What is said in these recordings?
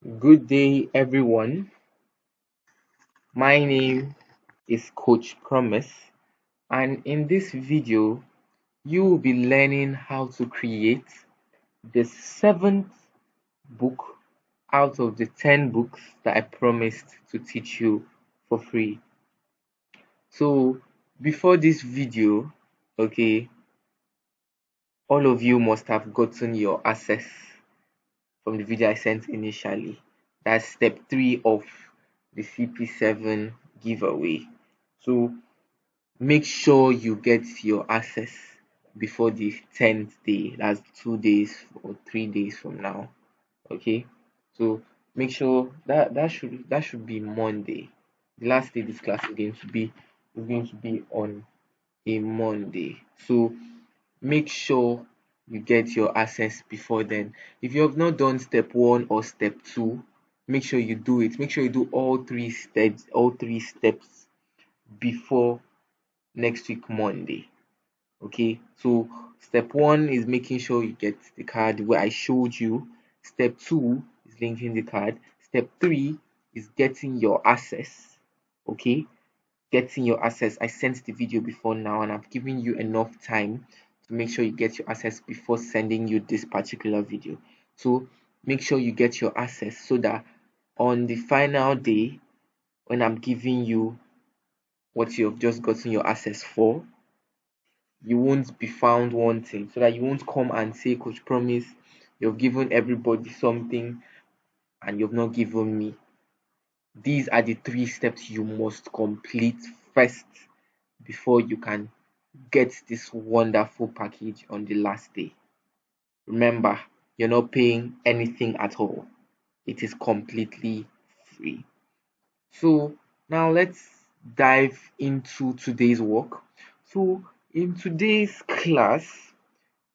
Good day, everyone. My name is Coach Promise, and in this video, you will be learning how to create the seventh book out of the 10 books that I promised to teach you for free. So, before this video, okay, all of you must have gotten your access from the video I sent initially. That's step 3 of the CP7 giveaway. So make sure you get your access before the 10th day. That's 2 days or 3 days from now. Okay. So make sure that should be Monday. The last day this class is going to be on a Monday. So make sure you get your access before then. If you have not done step 1 or step 2, make sure you do it. Make sure you do all three steps before next week Monday. Okay, so step 1 is making sure you get the card where I showed you. Step 2 is linking the card. Step 3 is getting your access. Okay, getting your access. I sent the video before now, and I've given you enough time to make sure you get your access before sending you this particular video. So make sure you get your access so that on the final day, when I'm giving you what you have just gotten your access for, you won't be found wanting, so that you won't come and say, Coach Promise, you've given everybody something and you've not given me. These are the 3 steps you must complete first before you can get this wonderful package on the last day. Remember, you're not paying anything at all. It is completely free. So now let's dive into today's work. So in today's class,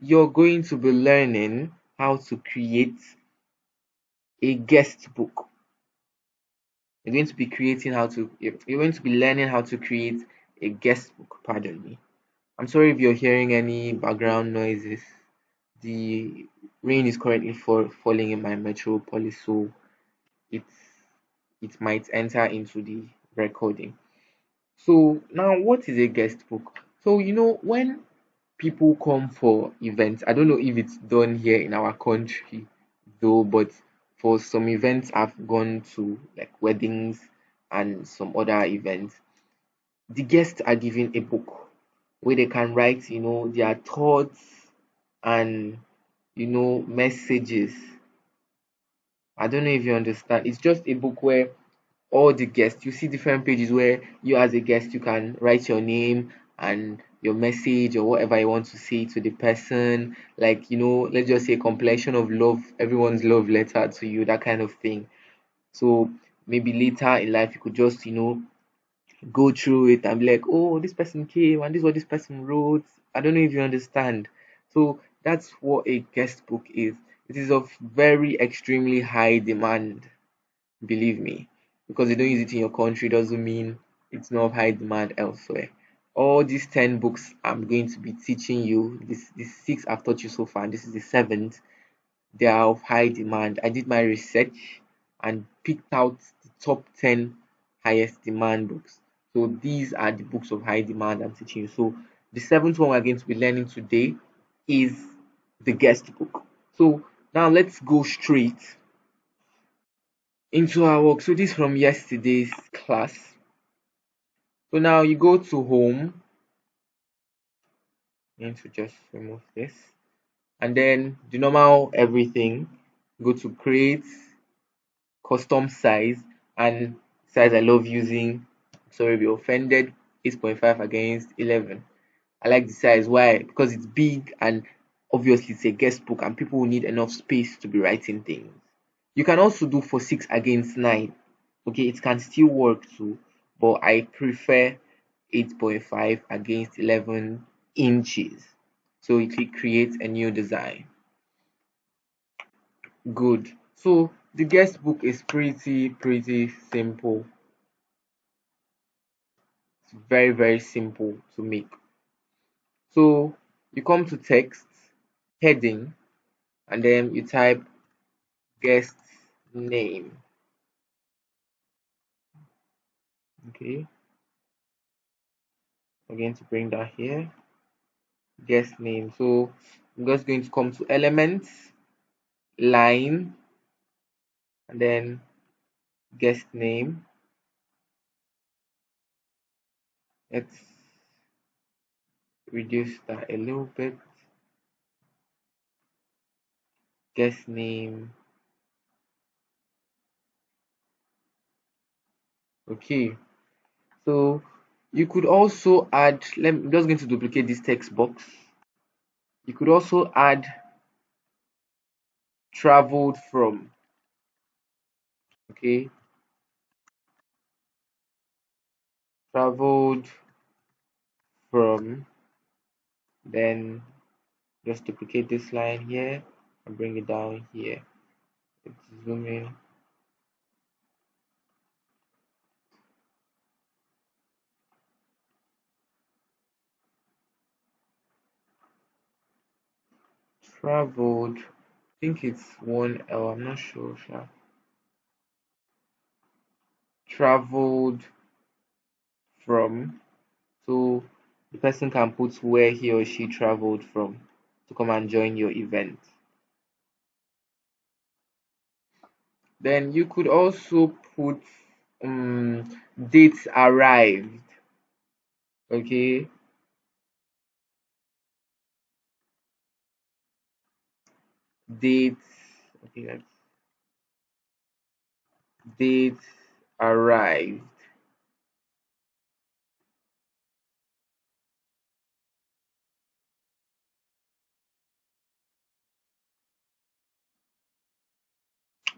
you're going to be learning how to create a guest book. You're going to be learning how to create a guest book, pardon me. I'm sorry if you're hearing any background noises. The rain is currently falling in my metropolis, so it's it might enter into the recording. So now, what is a guest book? So when people come for events, I don't know if it's done here in our country though, but for some events I've gone to, like weddings and some other events, the guests are given a book where they can write, their thoughts and messages. I don't know if you understand. It's just a book where all the guests, you see different pages where you as a guest you can write your name and your message or whatever you want to say to the person, like let's just say a compilation of love, everyone's love letter to you, that kind of thing. So maybe later in life you could just go through it and be like, oh, this person came and this is what this person wrote. I don't know if you understand. So that's what a guest book is. It is of very extremely high demand, believe me. Because you don't use it in your country doesn't mean it's not of high demand elsewhere. All these 10 books I'm going to be teaching you, this 6 I've taught you so far, and this is the 7th, they are of high demand. I did my research and picked out the top 10 highest demand books. So these are the books of high demand I'm teaching you. So the 7th one we're going to be learning today is the guest book. So now let's go straight into our work. So this from yesterday's class. So now you go to home. I need to just remove this. And then the normal everything. Go to create, custom size, and size I love using. Sorry, be offended. 8.5 against 11. I like the size. Why? Because it's big and obviously it's a guest book and people will need enough space to be writing things. You can also do for 6 against 9. Okay, it can still work too, but I prefer 8.5 against 11 inches. So you click create a new design. Good. So the guest book is pretty simple. It's very simple to make. So you come to text, heading, and then you type guest name. Okay, I'm going to bring that here. Guest name. So I'm just going to come to elements, line, and then guest name. Let's reduce that a little bit. Guest name. Okay. So you could also add, I'm just going to duplicate this text box. You could also add traveled from. Okay. Traveled from. Then just duplicate this line here and bring it down here. Let's zoom in. Traveled. I think it's one L. I'm not sure. Sha. Traveled from. So the person can put where he or she traveled from to come and join your event. Then you could also put um, dates arrived. Okay, dates. Okay, that's dates arrived.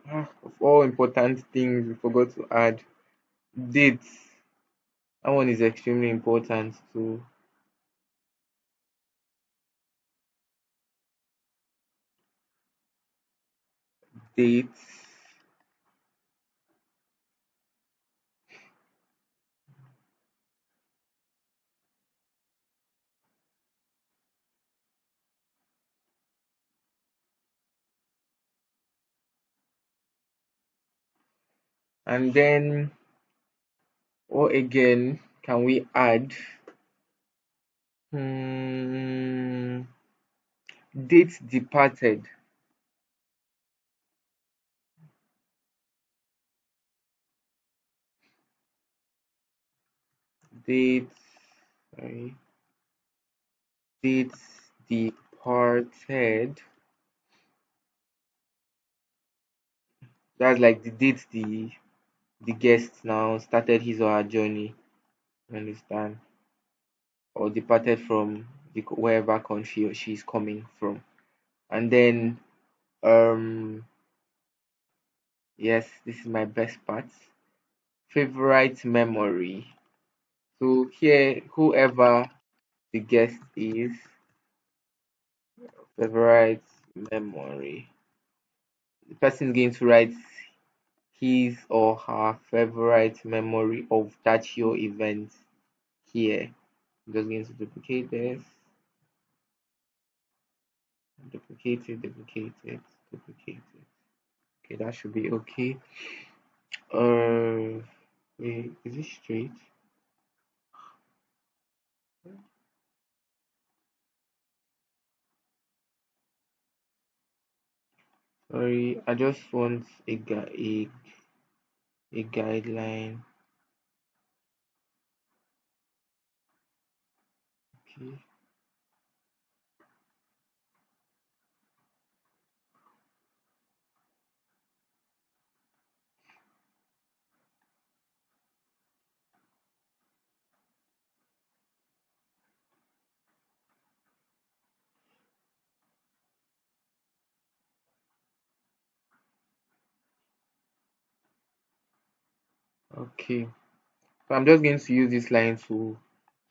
Of all important things, we forgot to add dates. That one is extremely important to dates. And then, or again, can we add hmm, dates departed? Dates, sorry, dates departed. That's like the date the guest now started his or her journey. You understand? Or departed from wherever country or she's coming from. And then yes, this is my best part. Favorite memory. So here, whoever the guest is, favorite memory. The person is going to write his or her favorite memory of that your event here. I'm just going to duplicate this, duplicate it, duplicate it, duplicate it. Okay, that should be okay. Wait, is it straight? Sorry, I just want a guideline. Okay, okay. So I'm just going to use this line to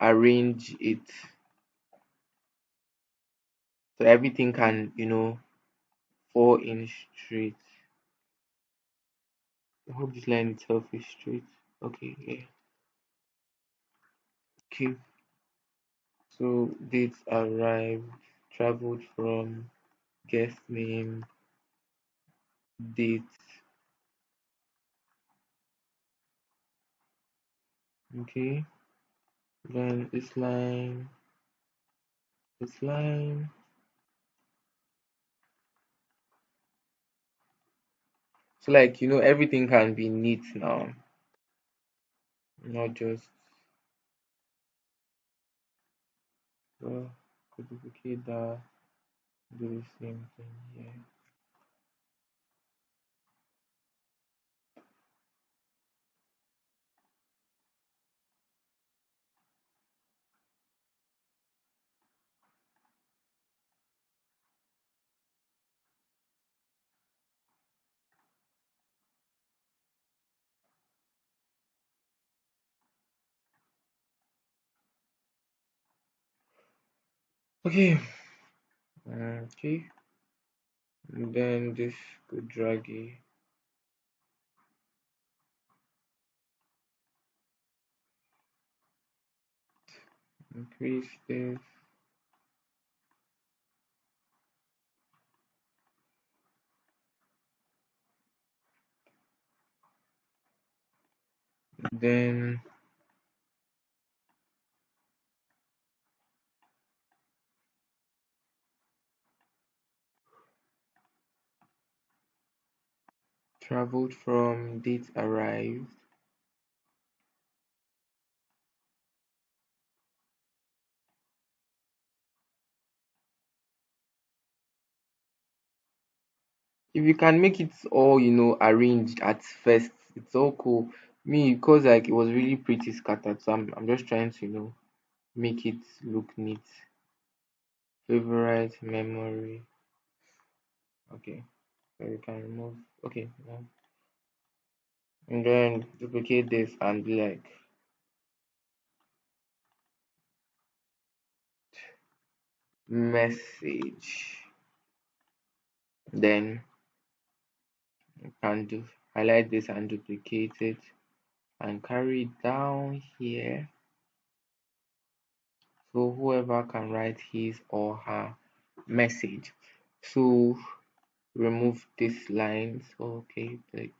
arrange it so everything can, fall in straight. I hope this line itself is straight. Okay, yeah. Okay. So dates arrived, traveled from, guest name, date. Okay, then this line. So like everything can be neat now, not just uh, could duplicate that, do the same thing here. Okay, okay, and then this could drag it, increase this, then traveled from date arrived. If you can make it all arranged at first, it's all cool. Me, because like it was really pretty scattered, so I'm just trying to make it look neat. Favorite memory. Okay, so you can remove. Okay, no. And then duplicate this and be like message. Then you can do highlight this and duplicate it and carry it down here. So whoever can write his or her message. So remove this line. So okay, like,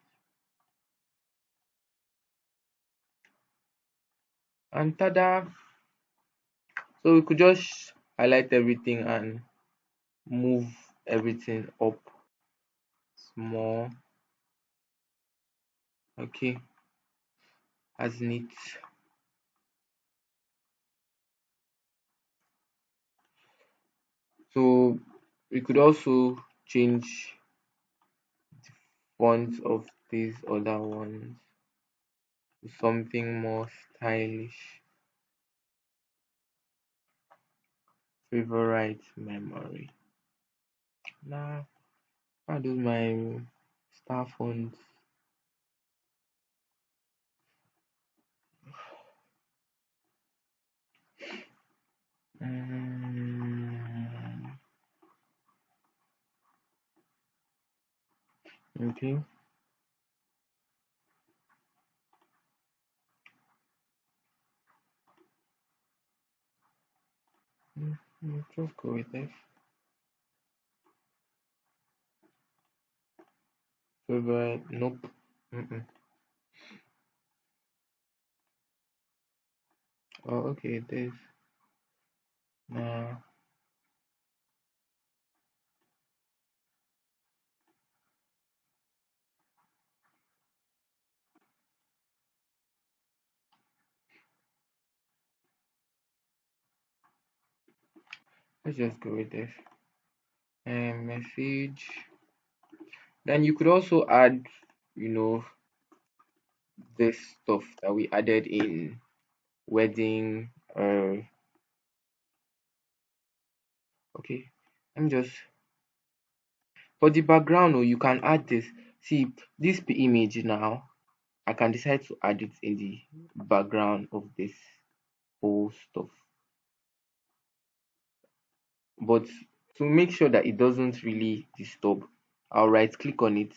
and tada. So we could just highlight everything and move everything up small. Okay, as neat. So we could also change fonts of these other ones to something more stylish. Favorite memory. Nah, how do my star fonts? Mm, okay, just go with this. Favorite? Nope. Mm-mm. Oh, okay. This. Nah. Let's just go with this. And message. Then you could also add, you know, this stuff that we added in wedding. Okay. I'm just for the background. Oh, you can add this. See this image now. I can decide to add it in the background of this whole stuff. But to make sure that it doesn't really disturb, I'll right click on it,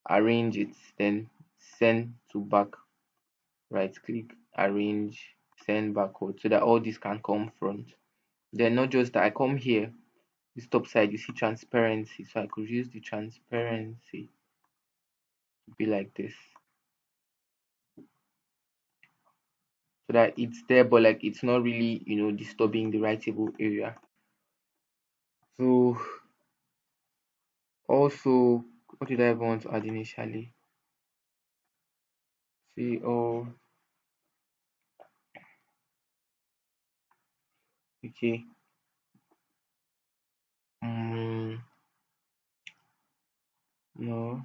arrange it, then send to back, right click, arrange, send backward so that all this can come front. Then not just that, I come here, this top side, you see transparency. So I could use the transparency to be like this. so that it's there, but like it's not really, disturbing the writable area. So also, what did I want to add initially? See, oh, okay. Mm, no.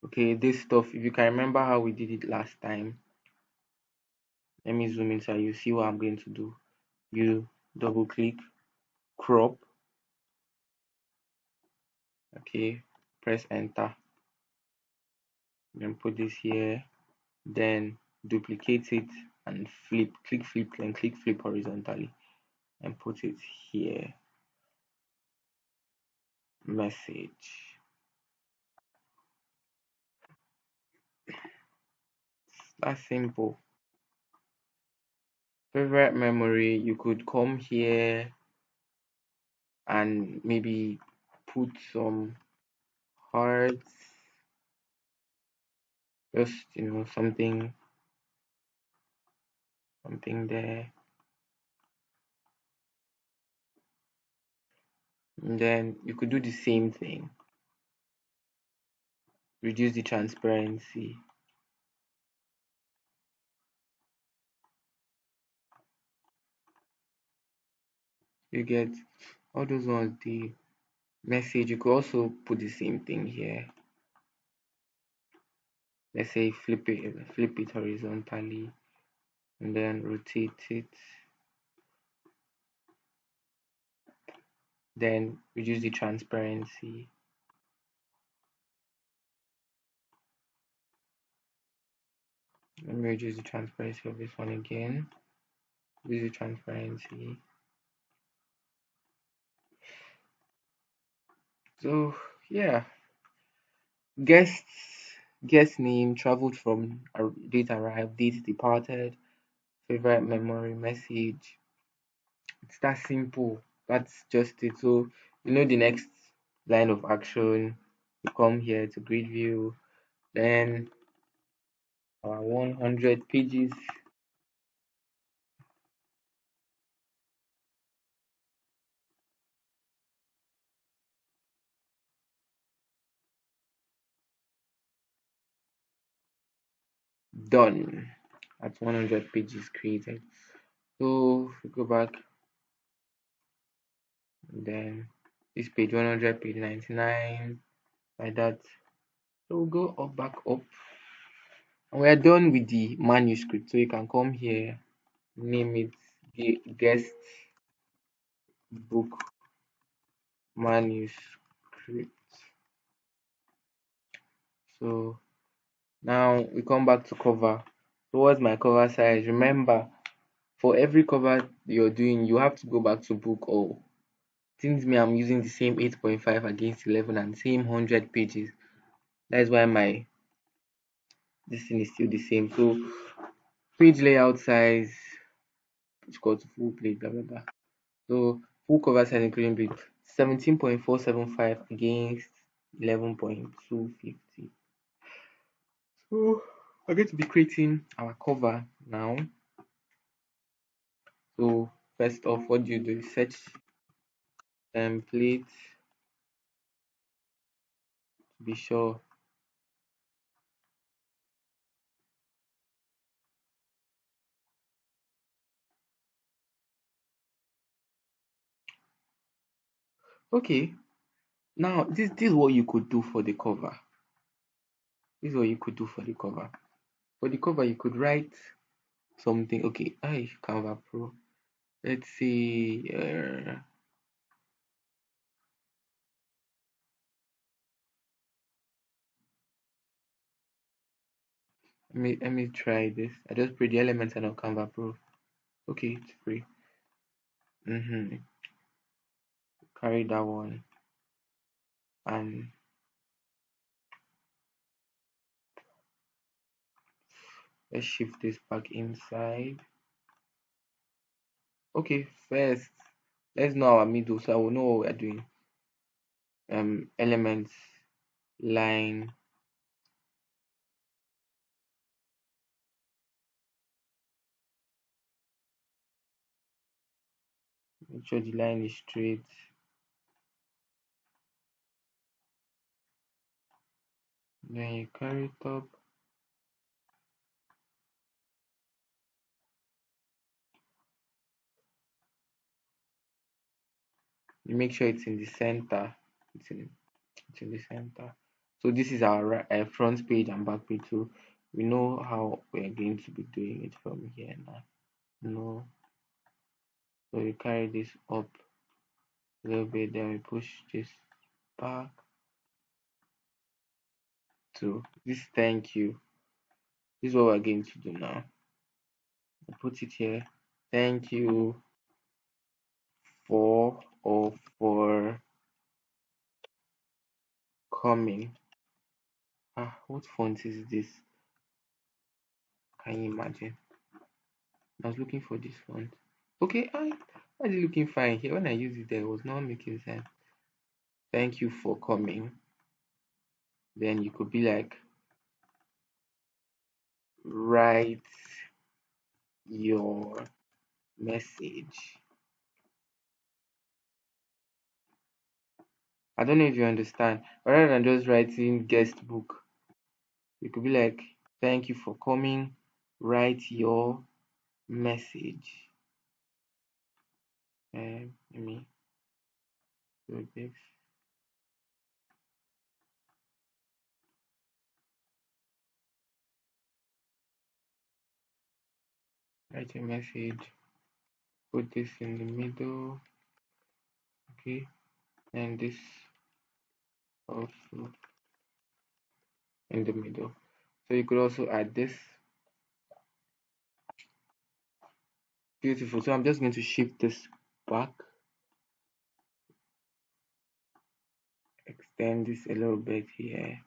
Okay, this stuff, if you can remember how we did it last time, let me zoom in so you see what I'm going to do. You double click, crop, okay, press enter, then put this here, then duplicate it and flip, click flip, then click flip horizontally and put it here. Message. That's simple. Favorite memory, you could come here and maybe put some hearts, just something there. And then you could do the same thing. Reduce the transparency. You get all those ones, the message. You could also put the same thing here. Let's say flip it horizontally and then rotate it. Then reduce the transparency. Let me reduce the transparency of this one again. Reduce the transparency. So yeah, guests, guest name, traveled from, date arrived, date departed, favorite memory, message. It's that simple. That's just it. So the next line of action. You come here to grid view, then our 100 pages done. That's 100 pages created. So if we go back, and then this page 100, page 99, like that. So we'll go up, back up, and we're done with the manuscript. So you can come here, name it guest book manuscript. So now we come back to cover. So what's my cover size? Remember, for every cover you're doing, you have to go back to book, or since me I'm using the same 8.5 against 11 and same 100 pages. That's why my this thing is still the same. So page layout size is equal to full page, blah blah blah. So full cover size including bit 17.475 against 11.250. So we're going to be creating our cover now. So first off, what do? Search template, be sure. Okay, now this is what you could do for the cover. This is what you could do for the cover. For the cover, you could write something. Okay, I Canva Pro. Let's see. Let me try this. I just put the elements and on Canva Pro. Okay, it's free. Carry that one and let's shift this back inside. Okay, first let's know our middle so I will know what we're doing. Elements, line, Make sure the line is straight. Then you carry it up. You make sure it's in the center. It's in it's in the center. So this is our front page and back page. So we know how we're going to be doing it from here now. No. So you carry this up a little bit, then we push this back to this thank you. This is what we're going to do now. I put it here. Thank you for coming. What font is this? Can you imagine? I was looking for this font. Okay, I was looking fine here. When I used it there, it was not making sense. Thank you for coming. Then you could be like, write your message. I don't know if you understand. Rather than just writing guest book, you could be like, thank you for coming. Write your message. Let me do this. Write your message. Put this in the middle. Okay, and this also in the middle. So you could also add this. Beautiful. So I'm just going to shift this back, extend this a little bit here,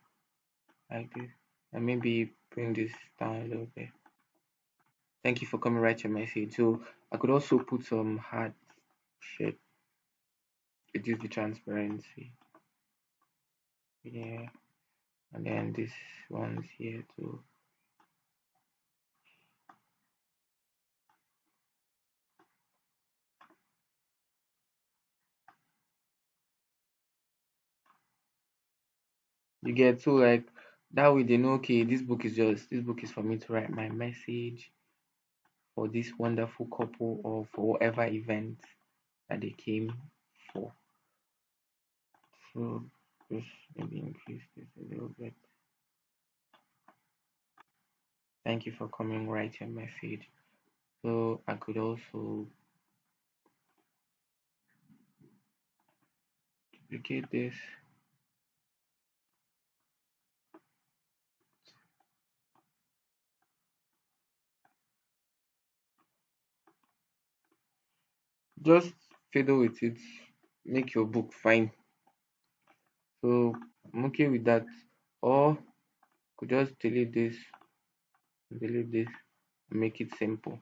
like this, and maybe bring this down a little bit. Thank you for coming. Write your message. So I could also put some hard shit, reduce the transparency. Yeah, and then this one's here too. You get, so like that way they know, okay, this book is for me to write my message for this wonderful couple or for whatever event that they came for. So just maybe increase this a little bit. Thank you for coming. Write your message. So I could also duplicate this. Just fiddle with it. Make your book fine. So I'm okay with that. Or could just delete this, and make it simple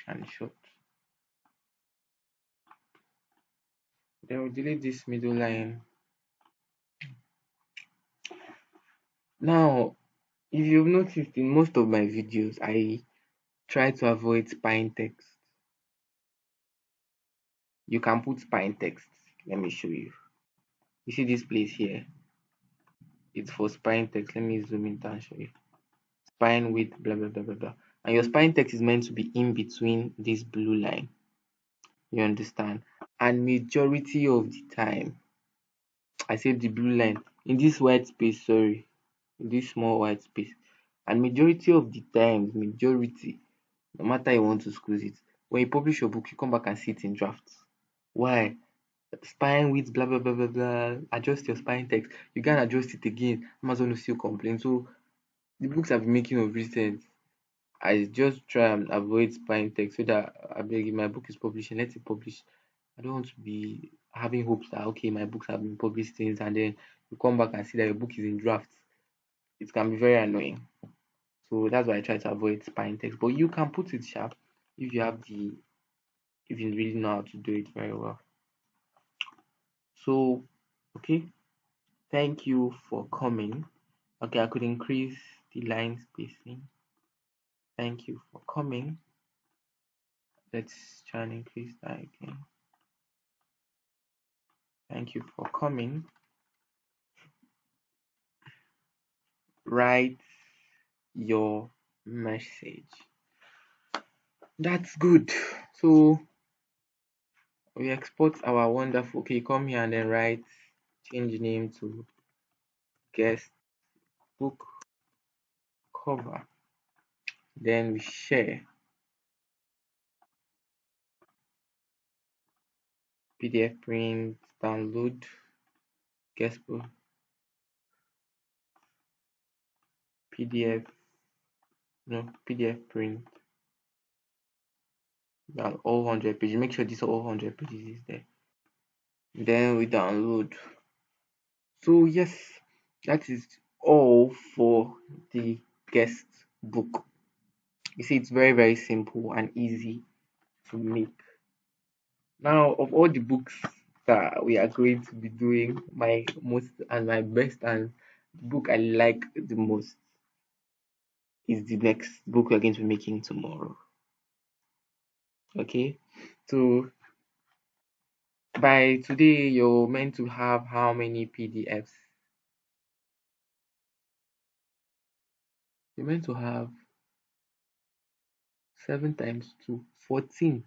and short. Then we'll delete this middle line. Now, if you've noticed in most of my videos, I try to avoid spine text. You can put spine text. Let me show you. You see this place here? It's for spine text. Let me zoom in and show you. Spine width, blah blah blah blah blah. And your spine text is meant to be in between this blue line. You understand? And majority of the time, I say the blue line in this white space, sorry, in this small white space. And majority of the times, majority, no matter you want to squeeze it, when you publish your book, you come back and see it in drafts. Why? Spine width, blah blah blah blah blah. Adjust your spine text. You can adjust it again. Amazon will still complain. So the books I've been making of recent, I just try and avoid spine text so that I beg if my book is publishing, let it publish. I don't want to be having hopes that okay, my books have been published things and then you come back and see that your book is in drafts. It can be very annoying. So that's why I try to avoid spine text. But you can put it sharp if you have the if you really know how to do it very well. So okay, thank you for coming. Okay, I could increase the line spacing. Thank you for coming. Let's try and increase that again. Thank you for coming. Write your message. That's good. So we export our wonderful. Okay, come here and then write, change name to guest book cover. Then we share PDF print, download, guest book, PDF, no, PDF print, and all 100 pages. Make sure this all 100 pages is there. Then we download. So, yes, that is all for the guest book. You see, it's very, very simple and easy to make. Now, of all the books that we are going to be doing, my most and my best and the book I like the most is the next book we're going to be making tomorrow. Okay, so by today, you're meant to have how many PDFs? You're meant to have 7 times 2, 14.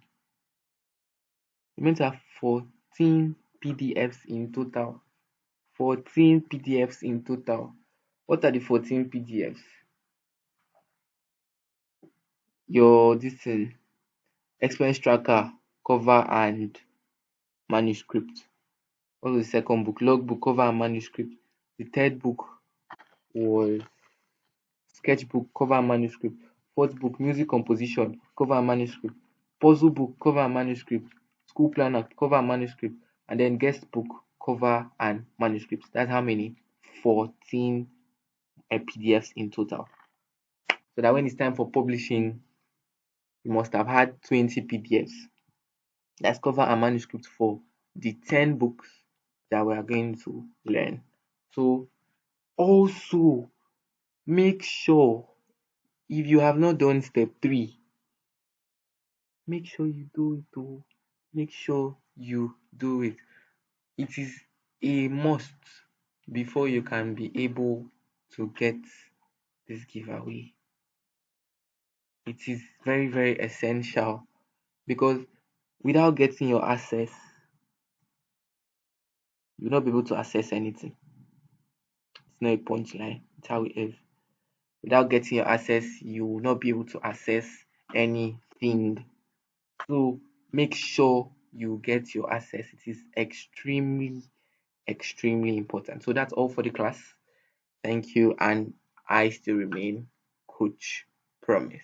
You're meant to have 14 PDFs in total. 14 PDFs in total. What are the 14 PDFs? Your this thing, expense tracker, cover and manuscript. What was the second book? Logbook, cover and manuscript. The third book was sketchbook, cover and manuscript. Fourth book, music composition, cover and manuscript. Puzzle book, cover and manuscript. School planner, cover and manuscript. And then guest book, cover and manuscript. That's how many? 14 PDFs in total. So that when it's time for publishing, you must have had 20 PDFs. That's cover and manuscript for the 10 books that we are going to learn. So also make sure, if you have not done step 3, make sure you do it. Make sure you do it. It is a must before you can be able to get this giveaway. It is very, very essential because without getting your access, you'll not be able to access anything. It's not a punchline. It's how it is. Without getting your access, you will not be able to access anything. So make sure you get your access. It is extremely, extremely important. So that's all for the class. Thank you, and I still remain Coach Promise.